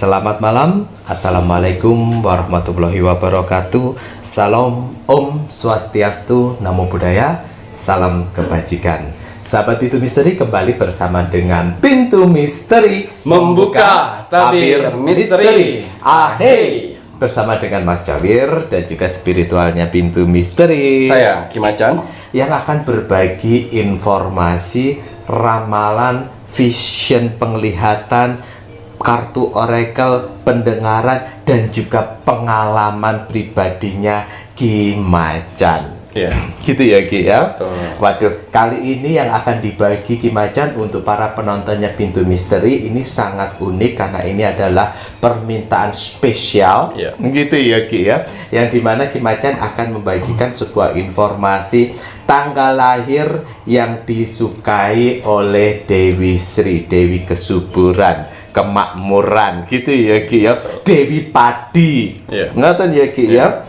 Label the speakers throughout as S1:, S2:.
S1: Selamat malam, Assalamualaikum warahmatullahi wabarakatuh. Salam Om Swastiastu, Namo Buddhaya, salam kebajikan. Sahabat Pintu Misteri, kembali bersama dengan Pintu Misteri
S2: Membuka tabir misteri.
S1: Ahey, bersama dengan Mas Jawir dan juga spiritualnya Pintu Misteri,
S2: Saya Kim Acan,
S1: yang akan berbagi informasi, ramalan, vision, penglihatan, kartu oracle, pendengaran, dan juga pengalaman pribadinya Ki Macan.
S2: ya.
S1: Gitu ya Ki ya.
S2: Betul.
S1: Waduh, kali ini yang akan dibagi Ki Macan untuk para penontonnya Pintu Misteri ini sangat unik karena ini adalah permintaan spesial.
S2: Ya.
S1: Gitu ya Ki ya. Yang dimana Ki Macan akan membagikan sebuah informasi tanggal lahir yang disukai oleh Dewi Sri, Dewi Kesuburan, kemakmuran, gitu ya Ki ya. Dewi Padi.
S2: Ya.
S1: Ngoten ya Ki ya.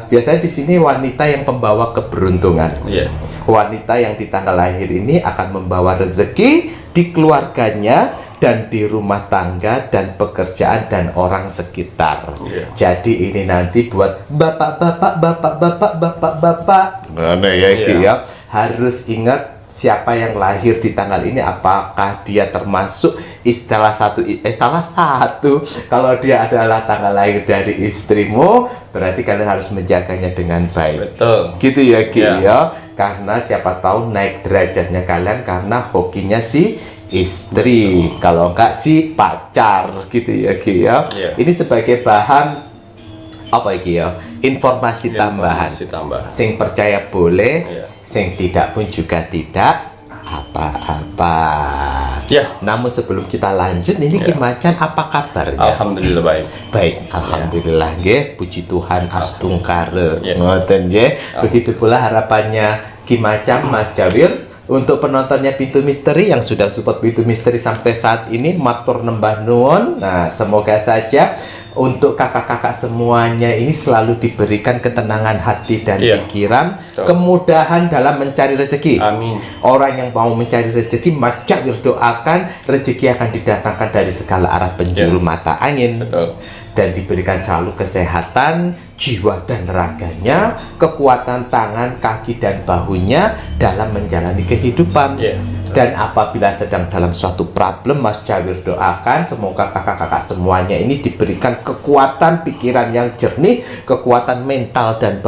S1: Biasanya di sini wanita yang pembawa keberuntungan.
S2: Iya.
S1: Wanita yang di tanggal lahir ini akan membawa rezeki di keluarganya dan di rumah tangga dan pekerjaan dan orang sekitar.
S2: Iya.
S1: Jadi ini nanti buat bapak-bapak. Mana ya Ki ya? Harus ingat siapa yang lahir di tanggal ini, apakah dia termasuk salah satu. Kalau dia adalah tanggal lahir dari istrimu, berarti kalian harus menjaganya dengan baik.
S2: Betul.
S1: Gitu ya Ki
S2: Ya.
S1: ya. Karena siapa tahu naik derajatnya kalian karena hokinya si istri. Kalau enggak si pacar, gitu ya Ki ya.
S2: Ya.
S1: Ini sebagai bahan apa ya Ki ya? Informasi tambahan.
S2: Informasi tambahan.
S1: Sing percaya boleh,
S2: Ya.
S1: sing tidak pun juga tidak apa-apa.
S2: Ya.
S1: Namun sebelum kita lanjut, ini Ki Macan apa kabarnya?
S2: Alhamdulillah baik.
S1: Baik, alhamdulillah nggih, puji Tuhan astungkare.
S2: Ya.
S1: Ngoten nggih. Begitu pula harapannya Ki Macan, Mas Jawir. Untuk penontonnya Pintu Misteri yang sudah support Pintu Misteri sampai saat ini, matur nembah nuwun. Nah, semoga saja untuk kakak-kakak semuanya ini selalu diberikan ketenangan hati dan
S2: Iya.
S1: pikiran,
S2: Betul.
S1: kemudahan dalam mencari rezeki.
S2: Amin.
S1: Orang yang mau mencari rezeki, Mas Jawir doakan rezeki akan didatangkan dari segala arah penjuru mata angin.
S2: Betul.
S1: Dan diberikan selalu kesehatan jiwa dan raganya, kekuatan tangan, kaki, dan bahunya dalam menjalani kehidupan.
S2: Iya.
S1: Dan apabila sedang dalam suatu problem, Mas Jawir doakan semoga kakak-kakak semuanya ini diberikan kekuatan pikiran yang jernih, kekuatan mental dan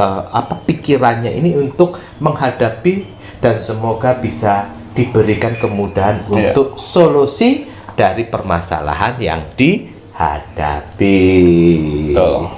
S1: pikirannya ini untuk menghadapi, dan semoga bisa diberikan kemudahan
S2: Iya.
S1: untuk solusi dari permasalahan yang dihadapi.
S2: Betul.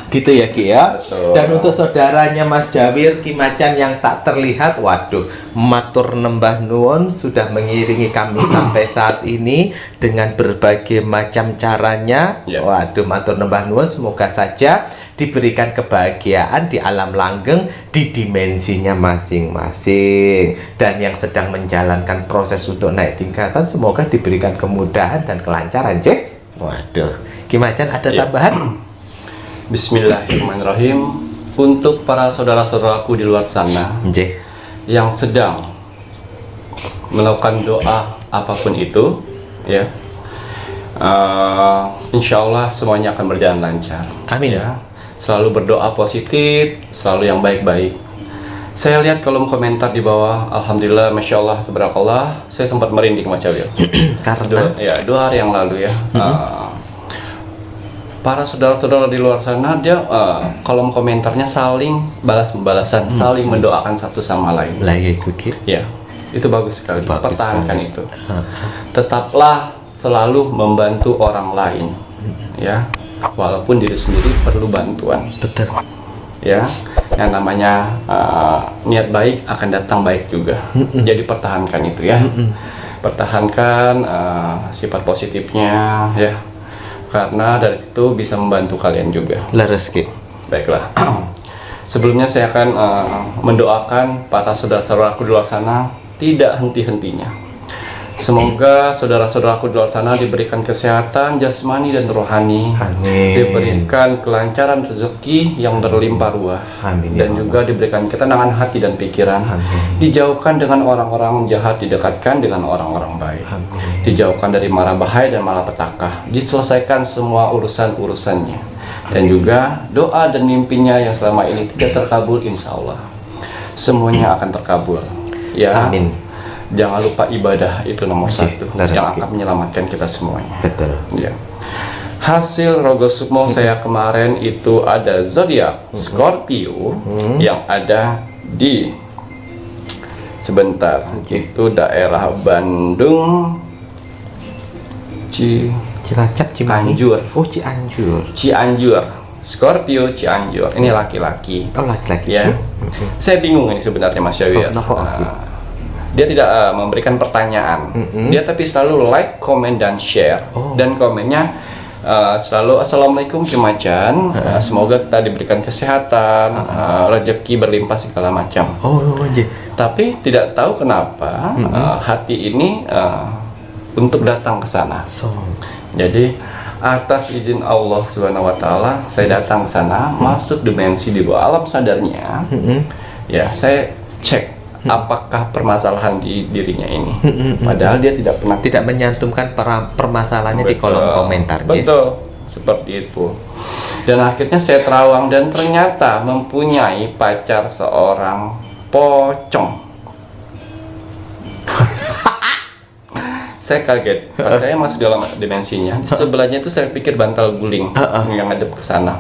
S1: Gitu ya Ki ya.
S2: Betul.
S1: Dan untuk saudaranya Mas Jawir, Ki Macan yang tak terlihat, waduh, matur nembah nuwun sudah mengiringi kami sampai saat ini dengan berbagai macam caranya.
S2: Ya.
S1: Waduh, matur nembah nuwun, semoga saja diberikan kebahagiaan di alam langgeng di dimensinya masing-masing. Dan yang sedang menjalankan proses untuk naik tingkatan, semoga diberikan kemudahan dan kelancaran, Cek. Waduh, Ki Macan ada
S2: Ya.
S1: tambahan?
S2: Bismillahirrahmanirrahim. Untuk para saudara-saudaraku di luar sana
S1: Nggih.
S2: yang sedang melakukan doa apapun itu, ya, insya Allah semuanya akan berjalan lancar.
S1: Amin.
S2: Ya. Selalu berdoa positif, selalu yang baik-baik. Saya lihat kolom komentar di bawah, alhamdulillah, masya Allah, tabarakallah. Saya sempat merinding Mas Cawil.
S1: Karena
S2: Dua hari yang lalu ya. Para saudara-saudara di luar sana, dia kolom komentarnya saling balas-membalasan, saling mendoakan satu sama lain.
S1: lah ya Kuki.
S2: Ya, itu bagus sekali.
S1: Bagus
S2: Pertahankan
S1: sekali.
S2: itu. Tetaplah selalu membantu orang lain, ya, walaupun diri sendiri perlu bantuan.
S1: Betul.
S2: Ya, yang namanya niat baik akan datang baik juga. Jadi pertahankan itu ya. Pertahankan sifat positifnya ya. Karena dari situ bisa membantu kalian juga.
S1: Leres Ki.
S2: Baiklah. Sebelumnya saya akan mendoakan para saudara-saudaraku di luar sana tidak henti-hentinya. Semoga saudara-saudaraku di luar sana diberikan kesehatan jasmani dan rohani,
S1: Amin.
S2: diberikan kelancaran rezeki yang berlimpah ruah,
S1: Amin,
S2: dan
S1: ya
S2: juga diberikan ketenangan hati dan pikiran.
S1: Amin.
S2: Dijauhkan dengan orang-orang jahat, didekatkan dengan orang-orang baik.
S1: Amin.
S2: Dijauhkan dari mara bahaya dan malapetaka, diselesaikan semua urusan-urusannya, dan juga doa dan mimpinya yang selama ini tidak terkabul, insya Allah semuanya akan terkabul. Ya.
S1: Amin.
S2: Jangan lupa ibadah itu nomor satu yang akan menyelamatkan kita semuanya.
S1: Betul.
S2: Ya. Hasil Rogo Sukmo saya kemarin itu ada zodiak Scorpio yang ada di sebentar itu daerah Bandung,
S1: Cilacap, Cimahi.
S2: Cianjur.
S1: Oh, Cianjur.
S2: Cianjur. Scorpio Cianjur. Ini laki-laki.
S1: Oh, laki-laki.
S2: Ya. Saya bingung ini sebenarnya Mas Syawir. Dia tidak memberikan pertanyaan. Dia tapi selalu like, comment, dan share. Dan komennya selalu Assalamualaikum Cimacan. Semoga kita diberikan kesehatan, rezeki berlimpah segala macam. Tapi tidak tahu kenapa hati ini untuk datang ke sana. Jadi atas izin Allah Subhanahu wa taala saya datang ke sana, masuk dimensi di bawah alam sadarnya. Ya, saya cek apakah permasalahan di dirinya ini. Padahal dia tidak
S1: menyantumkan permasalahannya di kolom komentar.
S2: Betul, seperti itu. Dan akhirnya saya terawang dan ternyata mempunyai pacar seorang pocong. Saya kaget pas saya masuk dalam dimensinya. Di sebelahnya itu saya pikir bantal guling yang ngadep ke sana.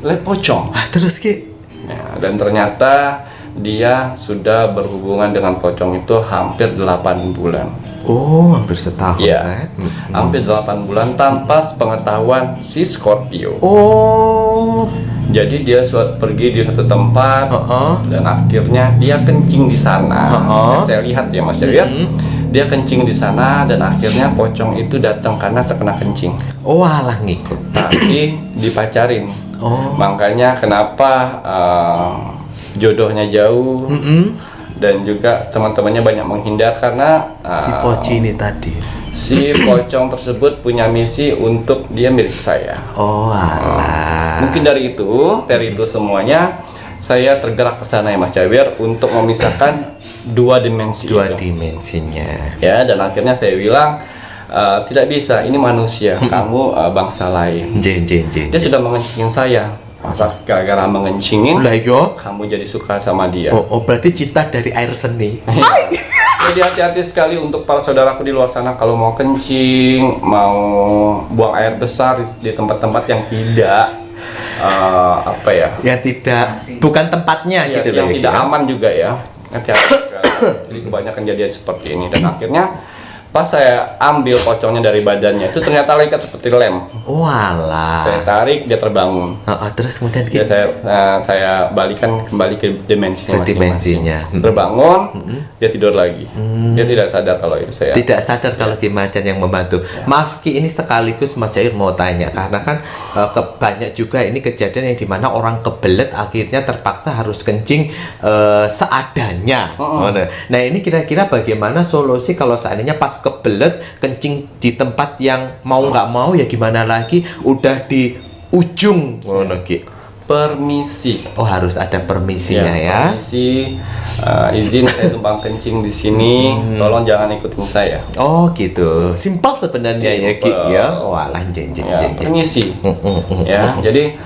S2: Pocong.
S1: Terus Ki?
S2: Ya, dan ternyata dia sudah berhubungan dengan pocong itu hampir 8 bulan.
S1: Oh, hampir setahun.
S2: Ya,
S1: right?
S2: hampir 8 bulan tanpa pengetahuan si Scorpio.
S1: Oh.
S2: Jadi dia pergi di satu tempat dan akhirnya dia kencing di sana. Saya lihat ya Mas Syawir, dia kencing di sana dan akhirnya pocong itu datang karena terkena kencing.
S1: Oh, alah ngikut.
S2: Tapi dipacarin. Makanya kenapa jodohnya jauh dan juga teman-temannya banyak menghindar karena
S1: si Poci ini tadi.
S2: Si pocong tersebut punya misi untuk dia milik saya.
S1: Oh alah.
S2: Mungkin dari itu semuanya saya tergerak ke sana ya Mas Syawir untuk memisahkan dua
S1: dimensinya.
S2: Ya, dan akhirnya saya bilang tidak bisa, ini manusia, kamu bangsa lain. Dia sudah mengencingin saya. Masa gara-gara mengencingin kamu jadi suka sama dia.
S1: Oh, berarti cinta dari air seni.
S2: Jadi hati-hati sekali untuk para saudaraku di luar sana kalau mau kencing, mau buang air besar di tempat-tempat yang tidak
S1: bukan tempatnya
S2: ya,
S1: gitu
S2: yang
S1: loh.
S2: Tidak aman juga ya. Hati-hati sekali. Jadi kebanyakan kejadian seperti ini dan akhirnya pas saya ambil pocongnya dari badannya itu ternyata lengket seperti lem.
S1: Walah.
S2: Saya tarik, dia terbangun.
S1: Terus kemudian
S2: ya, saya balikan kembali ke dimensinya masing-masing. Terbangun, dia tidur lagi. Dia tidak sadar kalau itu saya.
S1: Tidak sadar kalau Ki Macan yang membantu. Maaf Ki, ini sekaligus Mas Jair mau tanya karena kan banyak juga ini kejadian yang dimana orang kebelet akhirnya terpaksa harus kencing seadanya. Nah ini kira-kira bagaimana solusi kalau seandainya pas kebelet kencing di tempat yang mau nggak mau ya gimana lagi, udah di ujung
S2: permisi.
S1: Oh, harus ada permisinya ya.
S2: Permisi, izin saya tumpang kencing di sini, tolong jangan ikutin saya.
S1: Oh gitu, simpel sebenarnya ya Ki ya. Walah
S2: permisi. Ya, jadi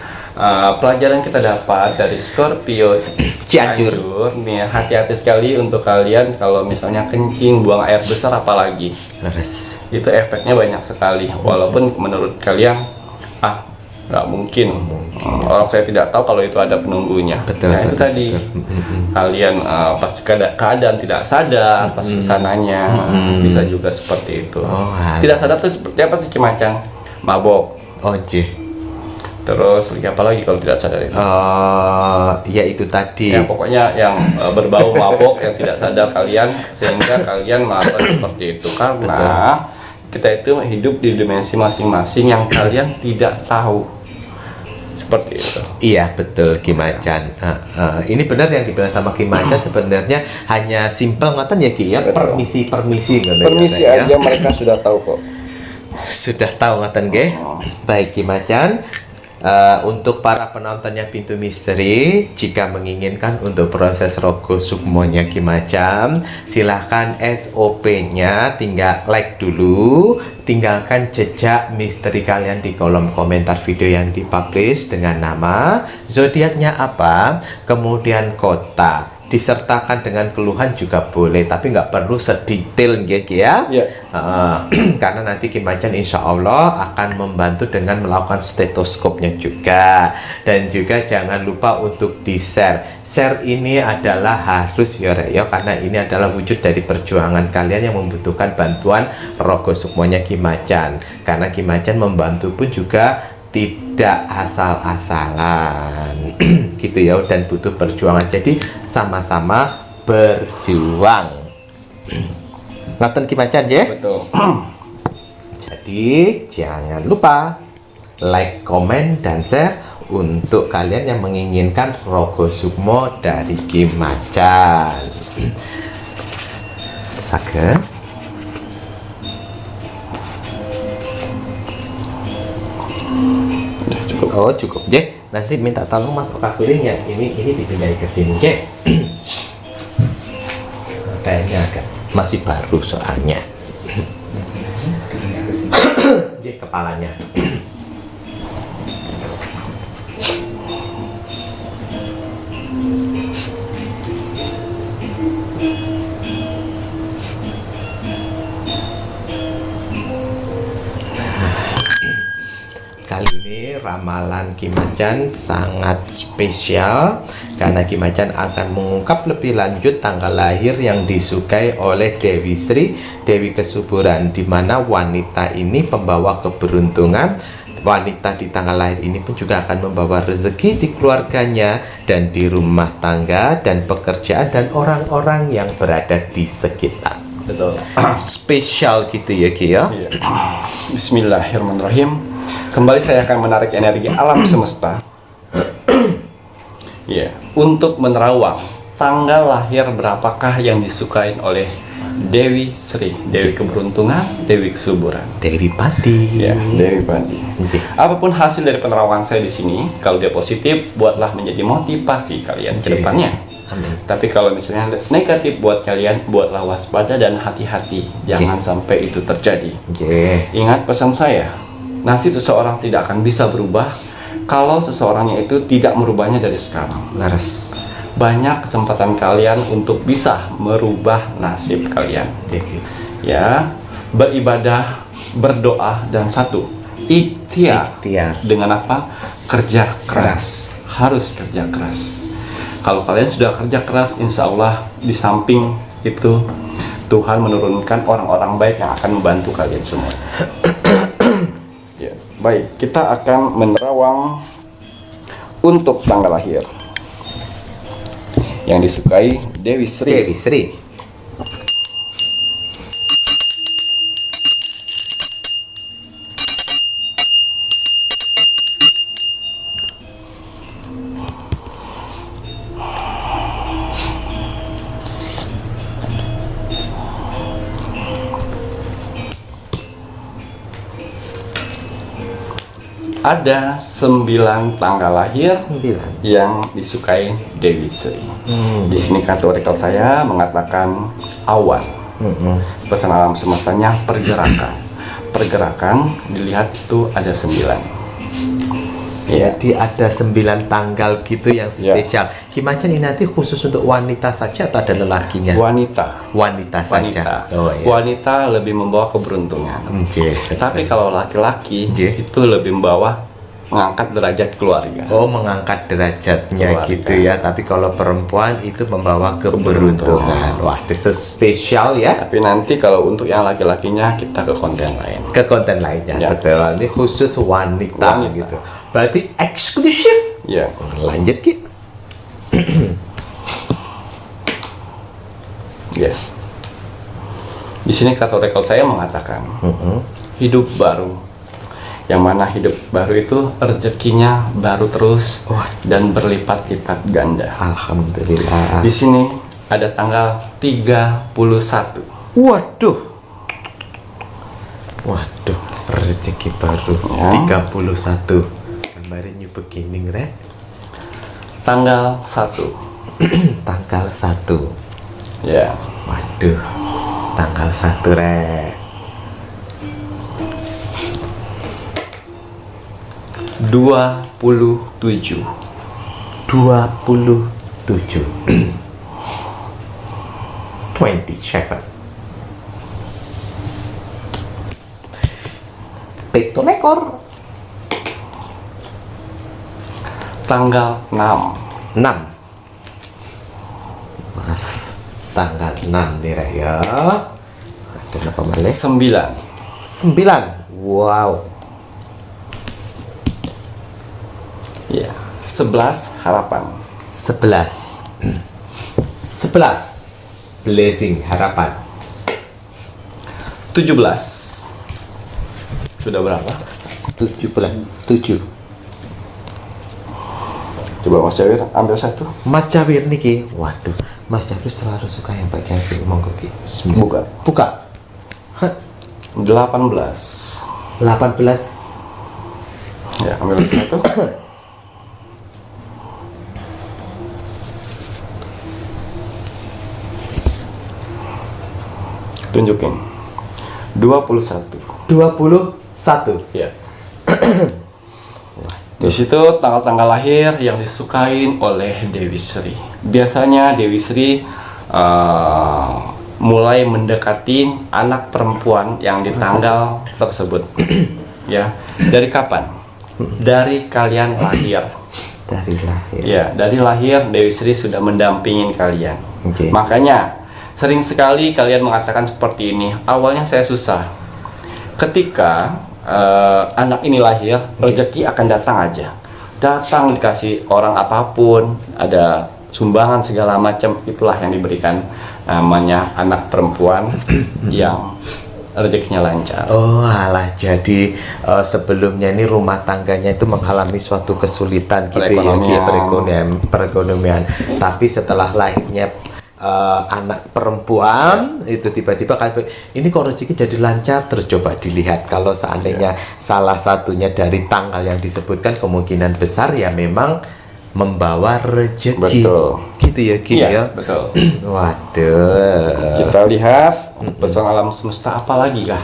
S2: pelajaran kita dapat dari Scorpio
S1: Cianjur
S2: nih, hati-hati sekali untuk kalian kalau misalnya kencing, buang air besar apalagi. Itu efeknya banyak sekali. Walaupun menurut kalian nggak mungkin. Orang saya tidak tahu kalau itu ada penunggunya. Itu tadi kalian pas keadaan tidak sadar pas kesananya bisa juga seperti itu. Tidak sadar tuh seperti apa sih Cimacan? Mabok. Terus apa lagi kalau tidak sadar itu?
S1: Ya itu tadi.
S2: Ya pokoknya yang berbau mabok yang tidak sadar kalian sehingga kalian melakukan seperti itu karena kita itu hidup di dimensi masing-masing yang kalian tidak tahu. Seperti itu.
S1: Iya betul Ki Macan. Ini benar yang dibilang sama Ki Macan, sebenarnya hanya simple ngoten ya Ki ya.
S2: Betul.
S1: Permisi
S2: Permisi
S1: ya.
S2: aja, mereka sudah tahu kok.
S1: Sudah tahu ngoten nggih. Baik Ki Macan. Untuk para penontonnya Pintu Misteri, jika menginginkan untuk proses Rogo Sukmonya Ki Macan, silahkan SOP-nya tinggal like dulu, tinggalkan jejak misteri kalian di kolom komentar video yang dipublish dengan nama, zodiaknya apa, kemudian kota. Disertakan dengan keluhan juga boleh, tapi nggak perlu sedetail ya.
S2: Iya.
S1: Karena nanti Ki Macan insya Allah akan membantu dengan melakukan stetoskopnya juga. Dan juga jangan lupa untuk di-share. Share ini adalah harus ya karena ini adalah wujud dari perjuangan kalian yang membutuhkan bantuan Rogo Sukmonya Ki Macan. Karena Ki Macan membantu pun juga tidak asal-asalan gitu ya, dan butuh perjuangan, jadi sama-sama berjuang. Ngoten Ki Macan ya.
S2: Betul.
S1: Jadi jangan lupa like, komen, dan share untuk kalian yang menginginkan Rogo Sukmo dari Ki Macan. Saged. Oh cukup Jek, nanti minta tolong Mas Oka Kuling ya, ini dipindahin ke sini Jek. Kayaknya agak masih baru soalnya. Jek kepalanya. Kali ini ramalan Ki Macan sangat spesial karena Ki Macan akan mengungkap lebih lanjut tanggal lahir yang disukai oleh Dewi Sri, Dewi Kesuburan, di mana wanita ini pembawa keberuntungan. Wanita di tanggal lahir ini pun juga akan membawa rezeki di keluarganya dan di rumah tangga dan pekerjaan dan orang-orang yang berada di sekitar.
S2: Betul.
S1: Spesial gitu ya Ki ya.
S2: Iya. Bismillahirrahmanirrahim. Kembali saya akan menarik energi alam semesta. Ya, untuk menerawang tanggal lahir berapakah yang disukai oleh Dewi Sri, Dewi Keberuntungan, Dewi Kesuburan.
S1: Dewi Padi.
S2: Ya, Dewi Padi.
S1: Oke.
S2: Apapun hasil dari penerawangan saya di sini, kalau dia positif, buatlah menjadi motivasi kalian ke
S1: Oke.
S2: depannya.
S1: Amin.
S2: Tapi kalau misalnya negatif buat kalian, buatlah waspada dan hati-hati. Jangan sampai itu terjadi.
S1: Oke.
S2: Ingat pesan saya, nasib seseorang tidak akan bisa berubah kalau seseorangnya itu tidak merubahnya dari sekarang.
S1: Laras.
S2: Banyak kesempatan kalian untuk bisa merubah nasib kalian.
S1: Oke.
S2: Ya, beribadah, berdoa, dan satu, ikhtiar.
S1: Ikhtiar.
S2: Dengan apa? Kerja keras.
S1: Keras.
S2: Harus kerja keras. Kalau kalian sudah kerja keras, insya Allah di samping itu Tuhan menurunkan orang-orang baik yang akan membantu kalian semua. Ya, baik, kita akan menerawang untuk tanggal lahir yang disukai Dewi Sri.
S1: Dewi Sri.
S2: Ada 9 tanggal lahir
S1: 9.
S2: yang disukai Dewi Sri. Di sini kartu orakel saya mengatakan awan. Pesan alam semestanya pergerakan. Pergerakan dilihat itu ada 9. Ya.
S1: Jadi ada 9 tanggal gitu yang spesial. Ki Macan ini nanti khusus untuk wanita saja atau ada lelakinya?
S2: Wanita.
S1: Wanita saja. Oh iya.
S2: Wanita lebih membawa keberuntungan.
S1: Oke.
S2: Tapi kalau laki-laki
S1: Oke.
S2: itu lebih membawa mengangkat derajat keluarga.
S1: Oh, mengangkat derajatnya
S2: Keluarga.
S1: gitu ya. Tapi kalau perempuan itu membawa keberuntungan. Wah, this is spesial ya.
S2: Tapi nanti kalau untuk yang laki-lakinya kita ke konten lain.
S1: Ke konten lainnya.
S2: Ya.
S1: Betul. Ini khusus wanita,
S2: Wanita.
S1: gitu. Berarti eksklusif.
S2: Ya.
S1: Lanjut Ki.
S2: Ya. Di sini kata orakel saya mengatakan hidup baru. Yang mana hidup baru itu rezekinya baru terus dan berlipat-lipat ganda.
S1: Alhamdulillah.
S2: Di sini ada tanggal 31.
S1: Waduh. Waduh, rezeki baru
S2: Ya.
S1: 31. Gambarnya begini, Rek.
S2: Tanggal 1.
S1: Tanggal 1.
S2: Ya.
S1: Waduh. Tanggal 1, Rek.
S2: 27.
S1: 27. 27. Pitu lekor.
S2: Tanggal 6.
S1: 6. Maaf. Tanggal 6 nih, Rek, ya. Ada apa malih?
S2: 9.
S1: 9. Wow.
S2: Ya. 11 harapan.
S1: 11. 11. Blessing harapan.
S2: 17. Sudah berapa?
S1: 17. 7.
S2: Coba Mas Jawir ambil satu.
S1: Mas Jawir niki. Waduh, Mas Jawir selalu suka yang bagian sini. Monggo Ki. Bismillah.
S2: Buka.
S1: Buka. Hah,
S2: 18.
S1: 18.
S2: Ya, ambil lagi satu. Tunjukin. 21.
S1: 21.
S2: Ya. Di situ tanggal-tanggal lahir yang disukain oleh Dewi Sri. Biasanya Dewi Sri mulai mendekati anak perempuan yang di tanggal tersebut. Ya, dari kapan? Dari kalian lahir.
S1: Dari lahir.
S2: Ya, dari lahir Dewi Sri sudah mendampingin kalian.
S1: Oke.
S2: Makanya sering sekali kalian mengatakan seperti ini. Awalnya saya susah. Ketika anak ini lahir, rezeki akan datang aja. Datang dikasih orang apapun, ada sumbangan segala macam, itulah yang diberikan namanya anak perempuan yang rezekinya lancar.
S1: Oh alah, jadi sebelumnya ini rumah tangganya itu mengalami suatu kesulitan gitu ya, Ki, perekonomian. Tapi setelah lahirnya anak perempuan itu tiba-tiba kan ini kok rezeki jadi lancar. Terus coba dilihat kalau seandainya salah satunya dari tanggal yang disebutkan, kemungkinan besar ya memang membawa rezeki.
S2: Betul.
S1: Gitu ya, Ki,
S2: Iya,
S1: ya.
S2: betul.
S1: Waduh.
S2: Kita lihat pesan alam semesta apa lagi kah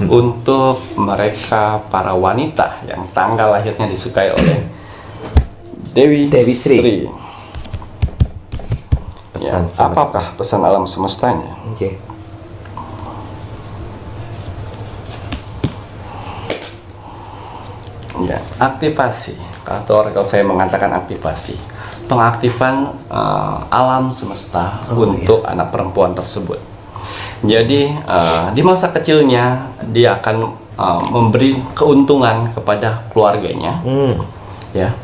S2: untuk mereka para wanita yang tanggal lahirnya disukai oleh Dewi
S1: Sri.
S2: Ya,
S1: Pesan semesta.
S2: apakah pesan alam semestanya?
S1: Oke.
S2: Ya, aktivasi. Kalau saya mengatakan aktivasi, pengaktifan alam semesta untuk anak perempuan tersebut. Jadi di masa kecilnya dia akan memberi keuntungan kepada keluarganya. Ya.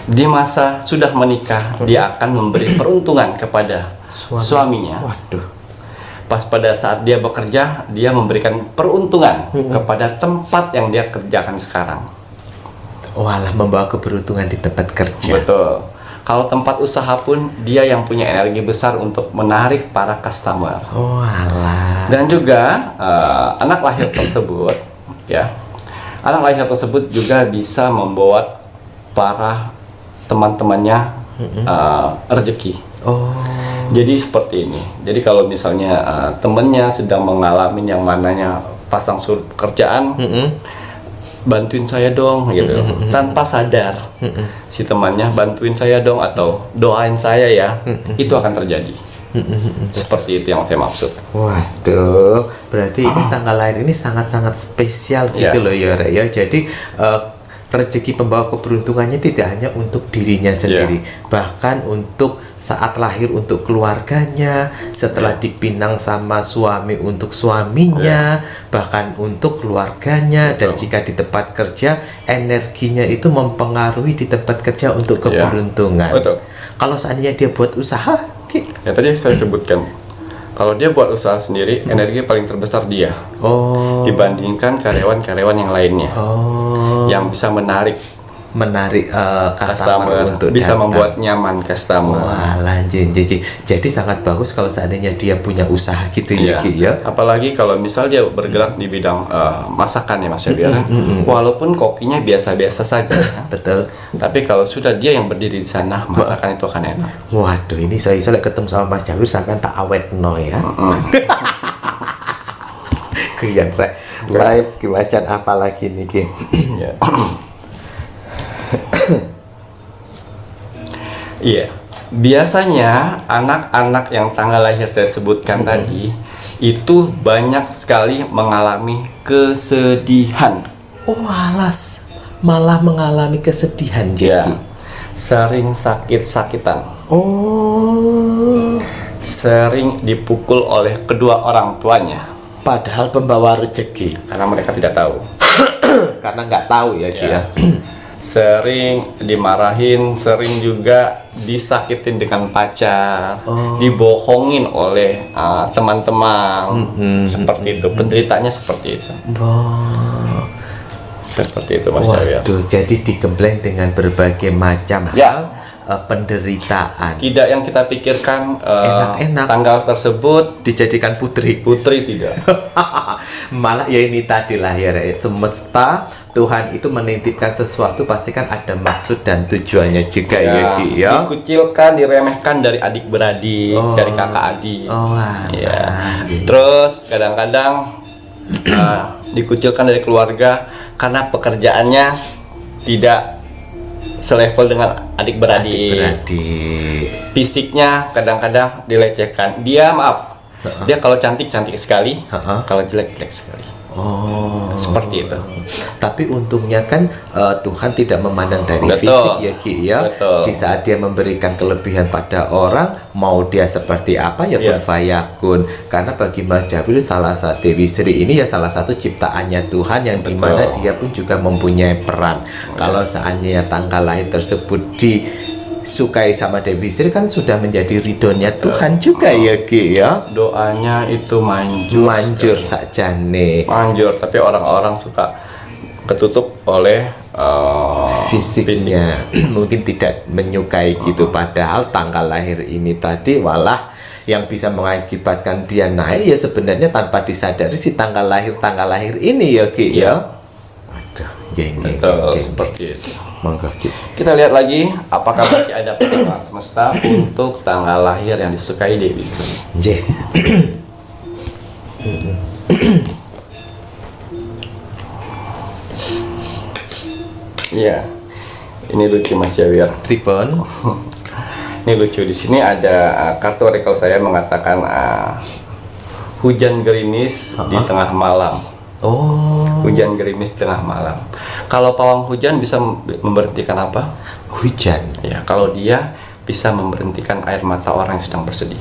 S2: Di masa sudah menikah dia akan memberi peruntungan kepada suaminya.
S1: Waduh.
S2: Pas pada saat dia bekerja dia memberikan peruntungan kepada tempat yang dia kerjakan sekarang.
S1: Walah, membawa keberuntungan di tempat kerja.
S2: Betul. Kalau tempat usaha pun dia yang punya energi besar untuk menarik para customer.
S1: Oh alah.
S2: Dan juga anak lahir tersebut, ya, anak lahir tersebut juga bisa membawa para teman-temannya rezeki.
S1: Oh.
S2: Jadi seperti ini. Jadi kalau misalnya temennya sedang mengalami yang mananya pasang surut pekerjaan, bantuin saya dong, gitu. Tanpa sadar, si temannya bantuin saya dong atau doain saya ya, itu akan terjadi. Seperti itu yang saya maksud.
S1: Waduh, berarti ini tanggal lahir ini sangat-sangat spesial gitu loh ya, Rek, ya. Jadi rezeki pembawa keberuntungannya tidak hanya untuk dirinya sendiri, bahkan untuk saat lahir untuk keluarganya, setelah dipinang sama suami untuk suaminya, bahkan untuk keluarganya. Dan jika di tempat kerja energinya itu mempengaruhi di tempat kerja untuk keberuntungan. Kalau seandainya dia buat usaha,
S2: ya tadi saya sebutkan, kalau dia buat usaha sendiri, energi paling terbesar dia dibandingkan karyawan-karyawan yang lainnya. yang bisa menarik
S1: customer untuk
S2: bisa
S1: datang.
S2: membuat nyaman customer.
S1: Walah, jadi sangat bagus kalau seandainya dia punya usaha gitu ya, Ki ya.
S2: Apalagi kalau misal dia bergerak di bidang masakan ya Mas Syabir. Walaupun kokinya biasa-biasa saja,
S1: Betul.
S2: tapi kalau sudah dia yang berdiri di sana, masakan itu akan enak.
S1: Waduh, ini saya ketemu sama Mas Jawir seakan tak awet no ya. Kian rek. Live kiwacan apa lagi nih, Ki?
S2: Ya. Iya, biasanya anak-anak yang tanggal lahir saya sebutkan tadi itu banyak sekali mengalami kesedihan.
S1: Oh, alas, malah mengalami kesedihan
S2: Ya,
S1: jadi.
S2: sering sakit-sakitan,
S1: Oh,
S2: sering dipukul oleh kedua orang tuanya
S1: padahal pembawa rezeki.
S2: karena mereka tidak tahu.
S1: Karena nggak tahu ya, Ki ya.
S2: Sering dimarahin, sering juga disakitin dengan pacar, dibohongin oleh teman-teman, seperti itu. Penderitanya seperti itu.
S1: Wah.
S2: Seperti itu Mas Syawir.
S1: Waduh, jadi digembleng dengan berbagai macam
S2: Ya.
S1: hal penderitaan.
S2: Tidak yang kita pikirkan
S1: Enak-enak.
S2: tanggal tersebut
S1: Dijadikan putri.
S2: tidak.
S1: Malah ya ini tadi lah ya, semesta Tuhan itu menitipkan sesuatu pasti kan ada maksud dan tujuannya juga ya, Ki ya.
S2: Dikucilkan, diremehkan dari adik-beradik, dari kakak adik.
S1: Oh, alah.
S2: Ya. Terus kadang-kadang dikucilkan dari keluarga karena pekerjaannya tidak selevel dengan adik-beradik.
S1: Adik-beradik.
S2: Fisiknya kadang-kadang dilecehkan. Dia kalau cantik sekali, kalau jelek sekali.
S1: Oh,
S2: Seperti itu.
S1: tapi untungnya kan Tuhan tidak memandang dari
S2: Betul.
S1: fisik ya, Ki ya.
S2: Betul.
S1: Di saat dia memberikan kelebihan pada orang, mau dia seperti apa ya kun
S2: Iya.
S1: fayakun. Karena bagi Mas Jabir salah satu Dewi Sri ini ya salah satu ciptaannya Tuhan yang dimana dia pun juga mempunyai peran. Kalau seandainya tanggal lahir tersebut disukai sama Dewi Sri kan sudah menjadi ridhonya Tuhan juga ya, Ki ya.
S2: Doanya itu
S1: Manjur sakjane.
S2: manjur, tapi orang-orang suka ketutup oleh
S1: Fisiknya mungkin tidak menyukai gitu, padahal tanggal lahir ini tadi walah yang bisa mengakibatkan dia naik ya sebenarnya tanpa disadari si tanggal lahir ini ya, Ki ya. Aduh, jeng.
S2: seperti itu.
S1: Monggo, Ki.
S2: Kita lihat lagi apakah masih ada petunjuk semesta untuk tanggal lahir yang disukai Dewi Sri.
S1: Nggih.
S2: Iya. Ini lucu Mas Syawir.
S1: Tripon.
S2: Ini lucu, di sini ada kartu oracle saya mengatakan hujan gerimis di tengah malam.
S1: Oh,
S2: Hujan gerimis di tengah malam. Kalau pawang hujan bisa memberhentikan apa?
S1: hujan.
S2: Ya, kalau dia bisa memberhentikan air mata orang yang sedang bersedih.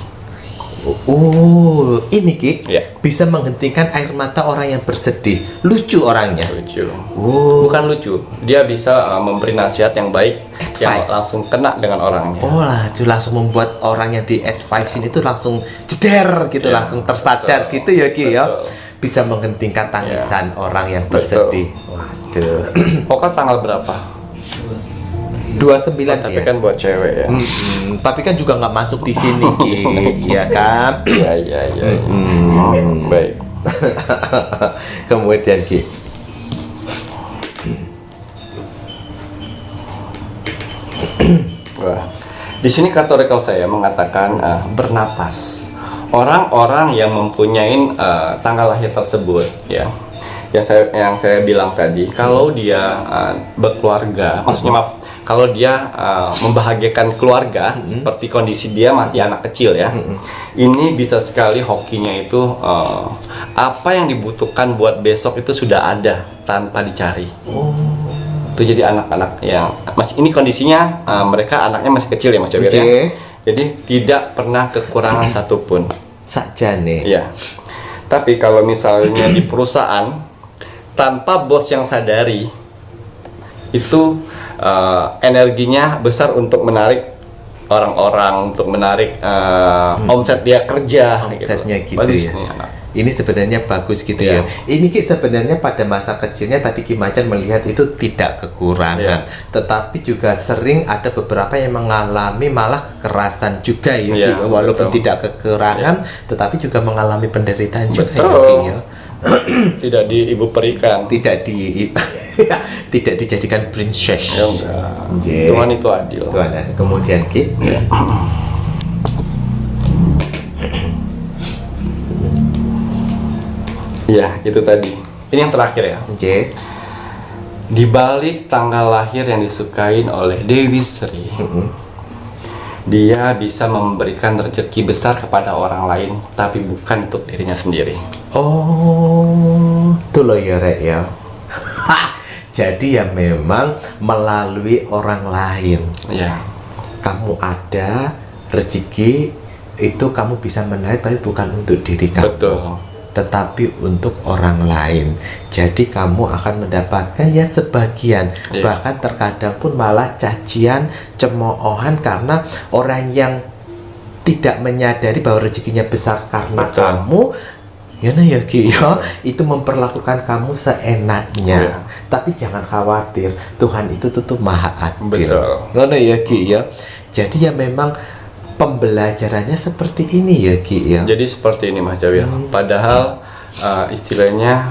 S1: Oh, ini Ki
S2: Ya.
S1: bisa menghentikan air mata orang yang bersedih. Lucu orangnya.
S2: Lucu.
S1: Oh.
S2: Bukan lucu, dia bisa memberi nasihat yang baik yang
S1: Advice.
S2: langsung kena dengan orangnya.
S1: Oh lah, itu langsung membuat orang yang di advice ini tuh langsung jeder gitu,
S2: Ya,
S1: langsung tersadar
S2: betul.
S1: gitu ya, Ki ya.
S2: Betul.
S1: Bisa menghentikan tangisan orang yang
S2: Betul.
S1: bersedih. Waduh.
S2: Pokoknya tanggal berapa?
S1: 29
S2: Tapi
S1: ya.
S2: kan buat cewek ya.
S1: Tapi kan juga nggak masuk di sini, Ki. Iya kan?
S2: Iya. Baik.
S1: Kemudian Ki.
S2: Wah. Di sini kartu oracle saya mengatakan bernapas. Orang-orang yang mempunyai tanggal lahir tersebut, ya, yang saya bilang tadi, kalau dia berkeluarga, maksudnya maaf, kalau dia membahagiakan keluarga, seperti kondisi dia masih anak kecil ya, ini bisa sekali hokinya itu apa yang dibutuhkan buat besok itu sudah ada tanpa dicari. Itu jadi anak-anak yang masih ini kondisinya mereka anaknya masih kecil ya Mas Jawir ya.
S1: Oke.
S2: Jadi tidak pernah kekurangan satupun.
S1: Sakjane.
S2: Ya. Tapi kalau misalnya di perusahaan tanpa bos yang sadari itu energinya besar untuk menarik orang-orang, untuk menarik omset dia kerja.
S1: Omsetnya gitu
S2: Bagus
S1: ya.
S2: nih anak.
S1: ini sebenarnya bagus gitu ya. Ini Ki sebenarnya pada masa kecilnya tadi Ki Macan melihat itu tidak kekurangan, tetapi juga sering ada beberapa yang mengalami malah kekerasan juga ya, Ki. Walaupun tidak kekurangan, tetapi juga mengalami penderitaan juga ya, Ki ya.
S2: Tidak diibu perikan,
S1: tidak dijadikan princess.
S2: Ya, enggak. Tuhan itu adil.
S1: Tuhan adil. Kemudian Ki.
S2: Ya, itu tadi. Ini yang terakhir ya. Di balik tanggal lahir yang disukain oleh Dewi Sri, dia bisa memberikan rezeki besar kepada orang lain, tapi bukan untuk dirinya sendiri.
S1: Oh, itu loh ya, Rek ya. Jadi ya memang melalui orang lain.
S2: Ya. Kamu
S1: ada rezeki itu kamu bisa menarik, tapi bukan untuk diri kamu.
S2: Betul.
S1: Tetapi untuk orang lain. Jadi kamu akan mendapatkan ya sebagian, bahkan terkadang pun malah cacian, cemoohan karena orang yang tidak menyadari bahwa rezekinya besar karena kamu, ya Ki ya, itu memperlakukan kamu seenaknya. Tapi jangan khawatir, Tuhan itu tuh maha adil. Ngono ya Ki ya. Jadi ya memang pembelajarannya seperti ini ya Ki ya.
S2: Jadi seperti ini Mas Jawir. Padahal istilahnya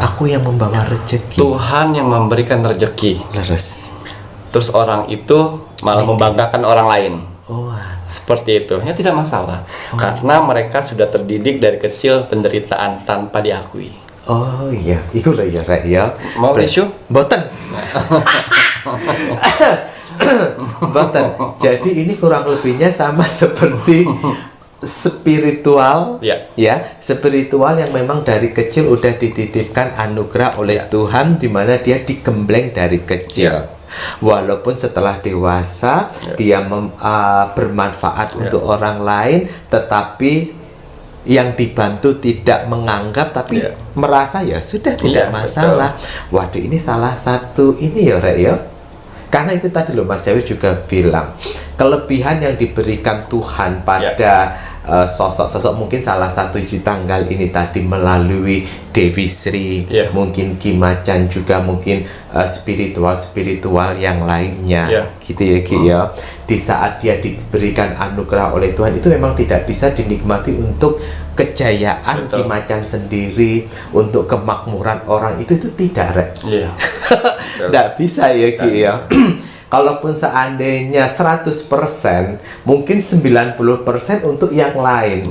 S1: aku yang membawa rezeki.
S2: Tuhan yang memberikan rezeki.
S1: Leres.
S2: Terus orang itu malah membanggakan orang lain. Seperti itu. Ya tidak masalah. Karena mereka sudah terdidik dari kecil penderitaan tanpa diakui.
S1: Oh iya, itu lah ya Rek ya.
S2: Mau tisu?
S1: Boten. Boten. Jadi ini kurang lebihnya sama seperti spiritual, ya spiritual yang memang dari kecil udah dititipkan anugerah oleh Tuhan, di mana dia digembleng dari kecil. Walaupun setelah dewasa dia bermanfaat untuk orang lain, tetapi yang dibantu tidak menganggap, tapi merasa ya sudah tidak masalah. Waduh, ini salah satu ini ya Rek ya. Karena itu tadi loh Mas Jawir juga bilang, kelebihan yang diberikan Tuhan pada sosok-sosok, mungkin salah satu isi tanggal ini tadi melalui Dewi Sri, mungkin Ki Macan juga, mungkin spiritual yang lainnya, gitu ya Ki ya. Di saat dia diberikan anugerah oleh Tuhan, itu memang tidak bisa dinikmati untuk kejayaan Ki Macan sendiri, untuk kemakmuran orang itu tidak Rek. Tidak bisa ya Ki ya. Kalaupun seandainya 100%, mungkin 90% untuk yang lain.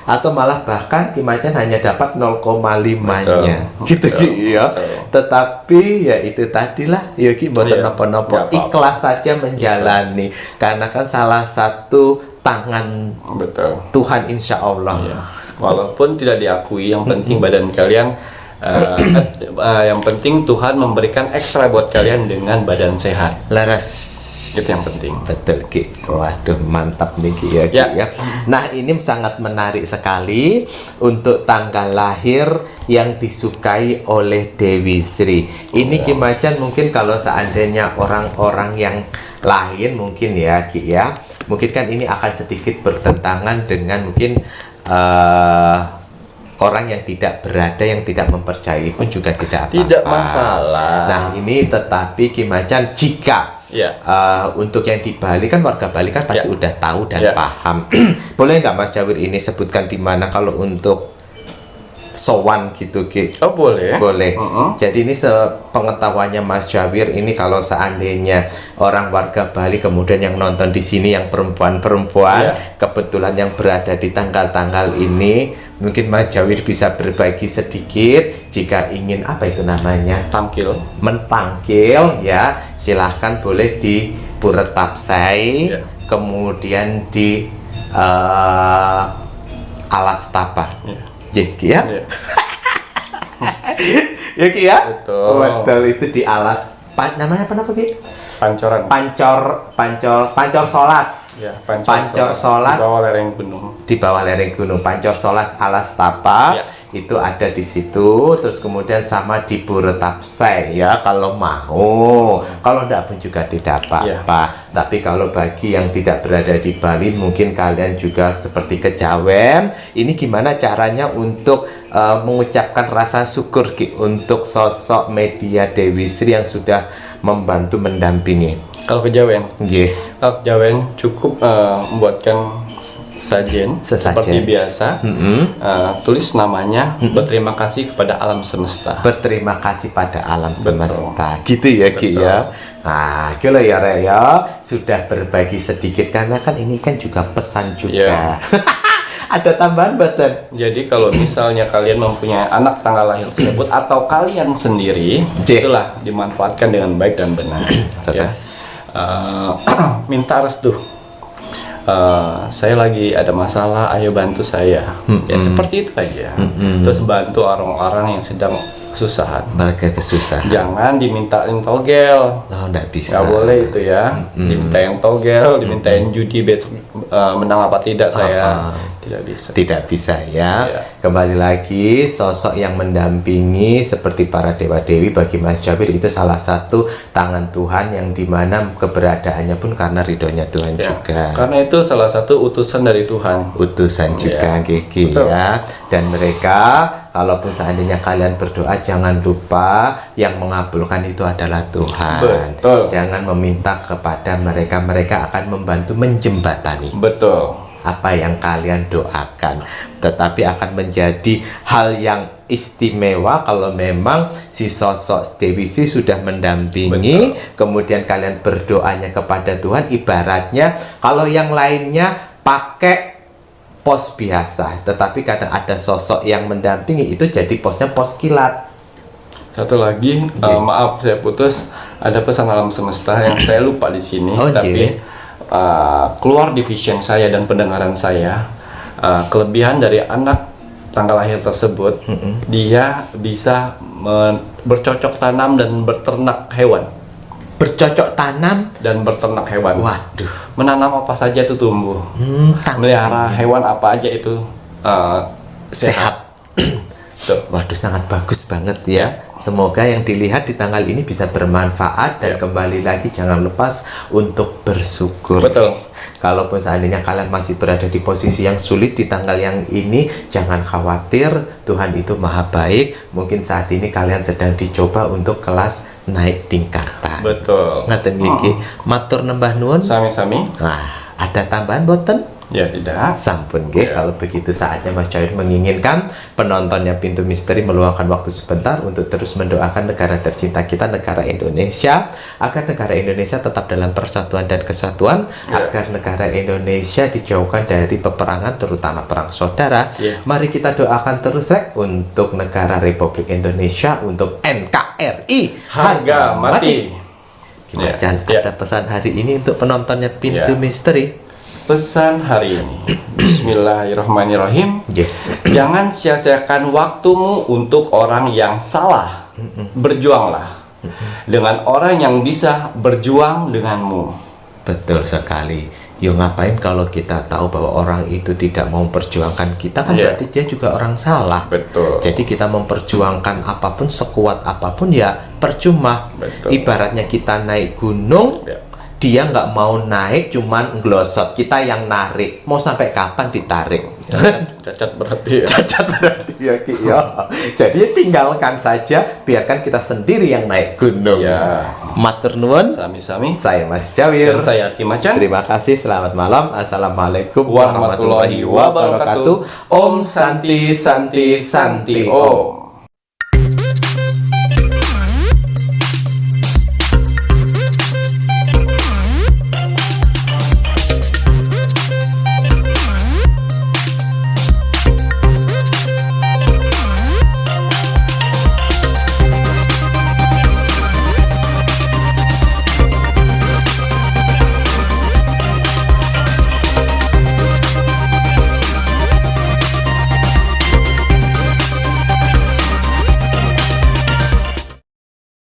S1: Atau malah bahkan Ki Macan hanya dapat 0,5-nya. Gitu Ki ya. Tetapi ya itu tadilah ya Ki, mboten napa-napa, ikhlas saja menjalani. Karena kan salah satu tangan Tuhan insya Allah.
S2: Walaupun tidak diakui, yang penting badan kalian yang penting Tuhan memberikan ekstra buat kalian dengan badan sehat.
S1: Laras.
S2: Itu yang penting.
S1: Betul Ki. Waduh, mantap nih Ki ya, Ki ya. Nah, ini sangat menarik sekali untuk tanggal lahir yang disukai oleh Dewi Sri. Ini Ki Macan mungkin kalau seandainya orang-orang yang lain mungkin ya Ki ya, mungkin kan ini akan sedikit bertentangan dengan mungkin orang yang tidak berada, yang tidak mempercayai pun juga tidak apa-apa.
S2: Tidak masalah.
S1: Nah ini tetapi Ki Macan jika untuk yang di Bali kan, warga Bali kan pasti udah tahu dan paham. Boleh nggak Mas Jawir ini sebutkan di mana kalau untuk sowan gitu Ki?
S2: Oh boleh.
S1: Boleh. Jadi ini sepengetahuannya Mas Jawir ini, kalau seandainya orang warga Bali kemudian yang nonton di sini yang perempuan-perempuan kebetulan yang berada di tanggal-tanggal ini, mungkin Mas Jawir bisa berbagi sedikit jika ingin apa itu namanya? Menpanggil ya, silahkan boleh di Puretapsai, kemudian di Alas Tapa. Ya Ki ya? Ya Ki ya? Betul, itu di Alas namanya apa Ki?
S2: Pancoran.
S1: Pancor Solas.
S2: Pancor Solas.
S1: Di bawah lereng gunung. Pancor Solas Alas Tapa. itu ada di situ. Terus kemudian sama di Buretapsai ya kalau mau. Kalau enggak pun juga tidak apa-apa. Tapi kalau bagi yang tidak berada di Bali, mungkin kalian juga seperti Kejawen. Ini gimana caranya untuk mengucapkan rasa syukur Ki untuk sosok media Dewi Sri yang sudah membantu mendampingi.
S2: Kalau Kejawen,
S1: Nggih.
S2: kalau Kejawen cukup membuatkan sesajen seperti biasa. Tulis namanya, berterima kasih kepada alam semesta.
S1: Berterima kasih pada alam semesta. Gitu ya Ki ya. Nah, kalau ya Re ya sudah berbagi sedikit karena kan ini kan juga pesan juga. Ada tambahan betul.
S2: Jadi kalau misalnya kalian mempunyai anak tanggal lahir tersebut atau kalian sendiri, itulah dimanfaatkan dengan baik dan benar. Ya. Minta restu. Saya lagi ada masalah, ayo bantu saya. Ya seperti itu aja. Terus bantu orang-orang yang sedang kesusahan.
S1: Mereka kesusahan.
S2: Jangan dimintain togel.
S1: Oh, enggak bisa.
S2: Nggak boleh itu ya. Dimintain togel, dimintain judi besok menang apa tidak saya. Tidak bisa.
S1: Tidak bisa ya. Kembali lagi, sosok yang mendampingi seperti para dewa-dewi bagi Mas Jawir itu salah satu tangan Tuhan yang dimana keberadaannya pun karena ridhonya Tuhan juga.
S2: Karena itu salah satu utusan dari Tuhan.
S1: Utusan juga Gigi ya. Dan mereka, kalaupun seandainya kalian berdoa, jangan lupa yang mengabulkan itu adalah Tuhan.
S2: Betul.
S1: Jangan meminta kepada mereka, mereka akan membantu menjembatani.
S2: Betul.
S1: Apa yang kalian doakan, tetapi akan menjadi hal yang istimewa kalau memang si sosok Dewi Sri sudah mendampingi. Kemudian kalian berdoanya kepada Tuhan, ibaratnya kalau yang lainnya pakai pos biasa, tetapi kadang ada sosok yang mendampingi itu jadi posnya pos kilat.
S2: Satu lagi, maaf saya putus, ada pesan alam semesta yang saya lupa di sini, tapi keluar division saya dan pendengaran saya, kelebihan dari anak tanggal lahir tersebut, dia bisa bercocok tanam dan berternak hewan.
S1: Bercocok tanam
S2: dan berternak hewan.
S1: Waduh.
S2: Menanam apa saja itu tumbuh. Melihara hewan apa aja itu sehat.
S1: Waduh, sangat bagus banget ya. Semoga yang dilihat di tanggal ini bisa bermanfaat dan kembali lagi jangan lepas untuk bersyukur.
S2: Betul.
S1: Kalaupun seandainya kalian masih berada di posisi yang sulit di tanggal yang ini, jangan khawatir, Tuhan itu maha baik. Mungkin saat ini kalian sedang dicoba untuk kelas naik tingkatan.
S2: Betul.
S1: Ngaten iki, matur nembah nuwun.
S2: Sami-sami.
S1: Nah, ada tambahan boten?
S2: Ya tidak.
S1: Sampun Ge, kalau begitu saatnya Mas Jawir menginginkan penontonnya Pintu Misteri meluangkan waktu sebentar untuk terus mendoakan negara tercinta kita, negara Indonesia, agar negara Indonesia tetap dalam persatuan dan kesatuan, agar negara Indonesia dijauhkan dari peperangan, terutama perang saudara. Mari kita doakan terus untuk negara Republik Indonesia, untuk NKRI harga mati. Ada pesan hari ini untuk penontonnya Pintu Misteri.
S2: Pesan hari ini, Bismillahirrahmanirrahim. Jangan sia-siakan waktumu untuk orang yang salah. Berjuanglah dengan orang yang bisa berjuang denganmu.
S1: Betul sekali. Yo, ngapain kalau kita tahu bahwa orang itu tidak mau memperjuangkan kita, kan berarti dia juga orang salah.
S2: Betul.
S1: Jadi kita memperjuangkan apapun, sekuat apapun ya percuma. Betul. Ibaratnya kita naik gunung, dia nggak mau naik, cuman ngelosot, kita yang narik. Mau sampai kapan ditarik?
S2: Cacat berarti ya.
S1: Cacat berarti ya Ki ya. Jadi tinggalkan saja, biarkan kita sendiri yang naik gunung. Matur nuwun.
S2: Sami-sami.
S1: Saya Mas Jawir.
S2: Dan saya Ki Macan.
S1: Terima kasih, selamat malam. Assalamualaikum warahmatullahi wabarakatuh. Om Santi Santi Santi Om.